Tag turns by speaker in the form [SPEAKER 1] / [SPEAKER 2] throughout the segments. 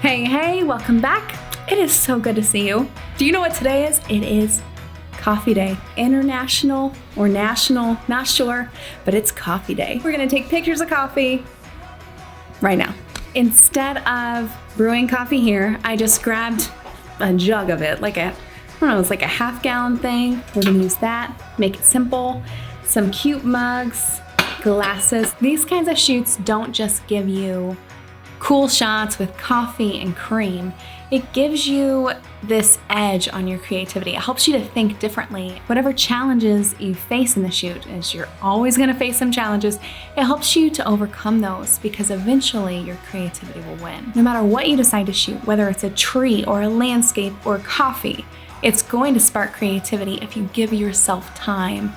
[SPEAKER 1] Hey, welcome back. It is so good to see you. Do you know what today is? It is coffee day. International or national, not sure, but it's coffee day. We're gonna take pictures of coffee right now. Instead of brewing coffee here, I just grabbed a jug of it, it's like a half-gallon thing. We're gonna use that, make it simple. Some cute mugs, glasses. These kinds of shoots don't just give you cool shots with coffee and cream. It gives you this edge on your creativity. It helps you to think differently. Whatever challenges you face in the shoot, as you're always gonna face some challenges, it helps you to overcome those because eventually your creativity will win. No matter what you decide to shoot, whether it's a tree or a landscape or coffee, it's going to spark creativity if you give yourself time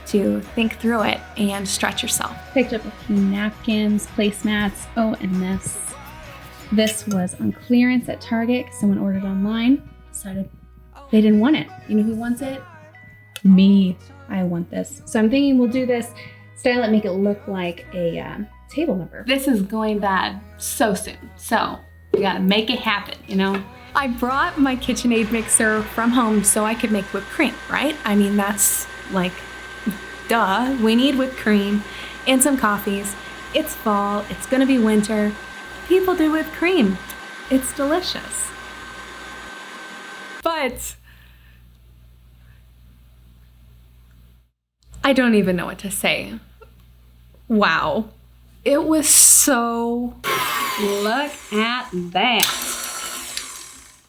[SPEAKER 1] to think through it and stretch yourself. Picked up a few napkins, placemats. Oh, and this was on clearance at Target. Someone ordered online, decided they didn't want it. You know who wants it? Me. I want this. So I'm thinking we'll do this, style it, make it look like a table number. This is going bad so soon. So we gotta make it happen, you know? I brought my KitchenAid mixer from home so I could make whipped cream, right? I mean, that's like, duh, we need whipped cream and some coffees. It's fall, it's gonna be winter. People do whipped cream. It's delicious. But I don't even know what to say. Wow. It was so, look at that.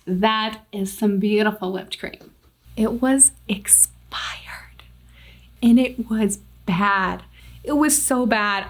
[SPEAKER 1] That is some beautiful whipped cream. It was expired. And it was bad. It was so bad.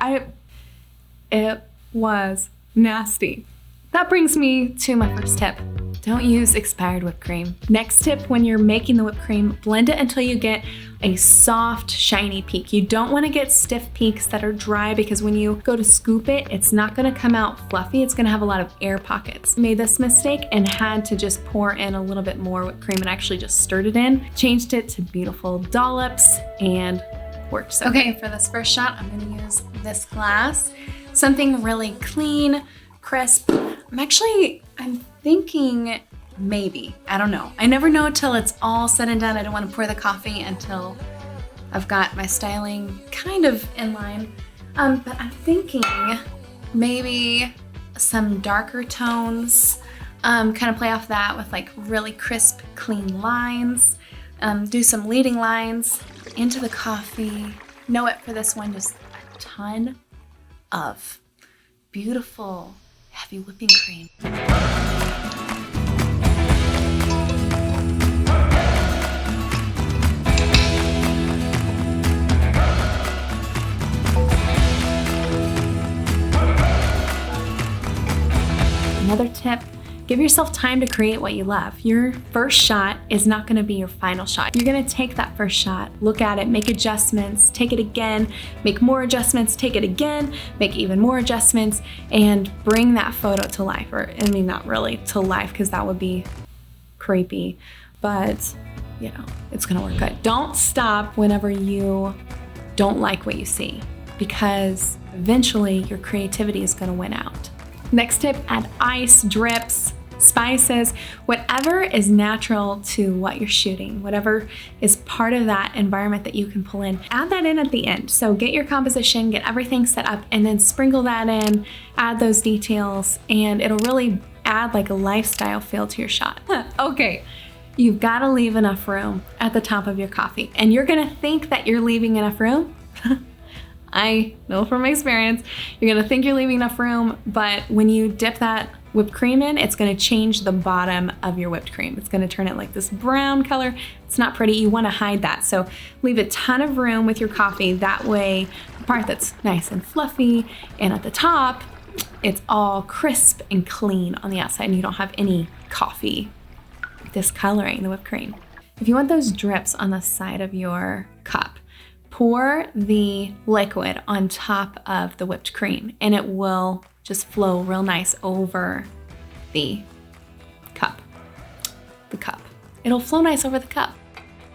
[SPEAKER 1] It was nasty. That brings me to my first tip. Don't use expired whipped cream. Next tip, when you're making the whipped cream, blend it until you get a soft, shiny peak. You don't want to get stiff peaks that are dry because when you go to scoop it, it's not going to come out fluffy. It's going to have a lot of air pockets. Made this mistake and had to just pour in a little bit more whipped cream and actually just stirred it in. Changed it to beautiful dollops and worked so okay, for this first shot, I'm going to use this glass. Something really clean, crisp. I'm thinking maybe, I don't know. I never know till it's all said and done. I don't want to pour the coffee until I've got my styling kind of in line. But I'm thinking maybe some darker tones, kind of play off that with like really crisp, clean lines, do some leading lines into the coffee. Know it for this one, just a ton of beautiful, heavy whipping cream. Another tip, give yourself time to create what you love. Your first shot is not gonna be your final shot. You're gonna take that first shot, look at it, make adjustments, take it again, make more adjustments, take it again, make even more adjustments, and bring that photo to life. Or, I mean, not really to life, because that would be creepy, but you know, it's gonna work good. Don't stop whenever you don't like what you see, because eventually your creativity is gonna win out. Next tip, add ice, drips, spices, whatever is natural to what you're shooting, whatever is part of that environment that you can pull in, add that in at the end. So get your composition, get everything set up, and then sprinkle that in, add those details, and it'll really add like a lifestyle feel to your shot. Okay, you've gotta leave enough room at the top of your coffee, and you're gonna think that you're leaving enough room. I know from experience, you're gonna think you're leaving enough room, but when you dip that whipped cream in, it's gonna change the bottom of your whipped cream. It's gonna turn it like this brown color. It's not pretty, you wanna hide that. So leave a ton of room with your coffee. That way, the part that's nice and fluffy, and at the top, it's all crisp and clean on the outside, and you don't have any coffee discoloring the whipped cream. If you want those drips on the side of your cup, pour the liquid on top of the whipped cream and it will just flow real nice over the cup. It'll flow nice over the cup.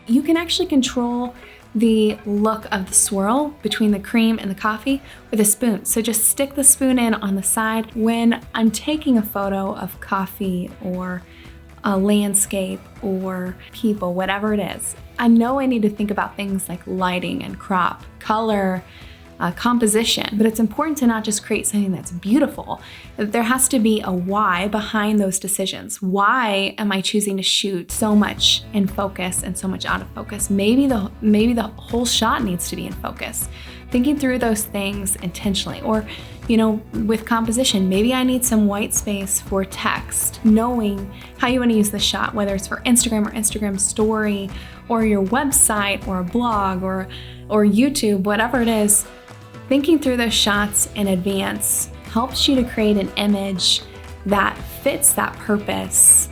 [SPEAKER 1] You can actually control the look of the swirl between the cream and the coffee with a spoon. So just stick the spoon in on the side. When I'm taking a photo of coffee or a landscape or people, whatever it is, I know I need to think about things like lighting and crop, color, composition, but it's important to not just create something that's beautiful. There has to be a why behind those decisions. Why am I choosing to shoot so much in focus and so much out of focus? Maybe the whole shot needs to be in focus. Thinking through those things intentionally, or with composition, maybe I need some white space for text. Knowing how you want to use the shot, whether it's for Instagram or Instagram story, or your website, or a blog, or YouTube, whatever it is. Thinking through those shots in advance helps you to create an image that fits that purpose,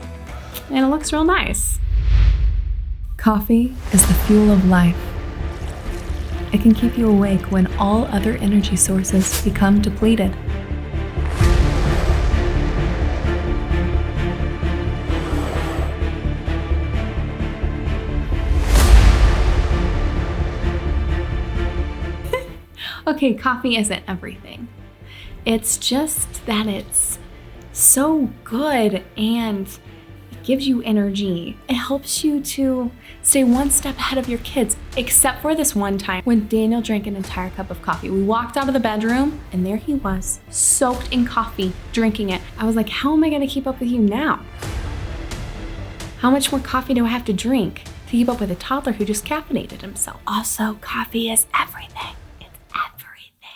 [SPEAKER 1] and it looks real nice. Coffee is the fuel of life. It can keep you awake when all other energy sources become depleted. Okay, coffee isn't everything. It's just that it's so good and it gives you energy. It helps you to stay one step ahead of your kids, except for this one time when Daniel drank an entire cup of coffee. We walked out of the bedroom and there he was, soaked in coffee, drinking it. I was like, how am I gonna keep up with you now? How much more coffee do I have to drink to keep up with a toddler who just caffeinated himself? Also, coffee is everything.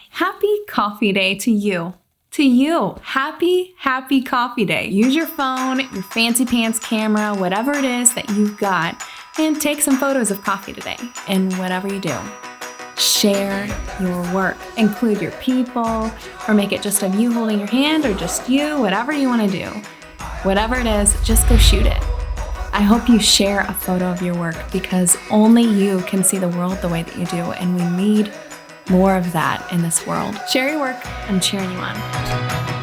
[SPEAKER 1] Happy Coffee Day to you. To you, happy coffee day. Use your phone, your fancy pants camera, whatever it is that you've got, and take some photos of coffee today. And whatever you do, share your work. Include your people, or make it just of you holding your hand, or just you, whatever you want to do. Whatever it is, just go shoot it. I hope you share a photo of your work, because only you can see the world the way that you do, and we need more of that in this world. Share your work. I'm cheering you on.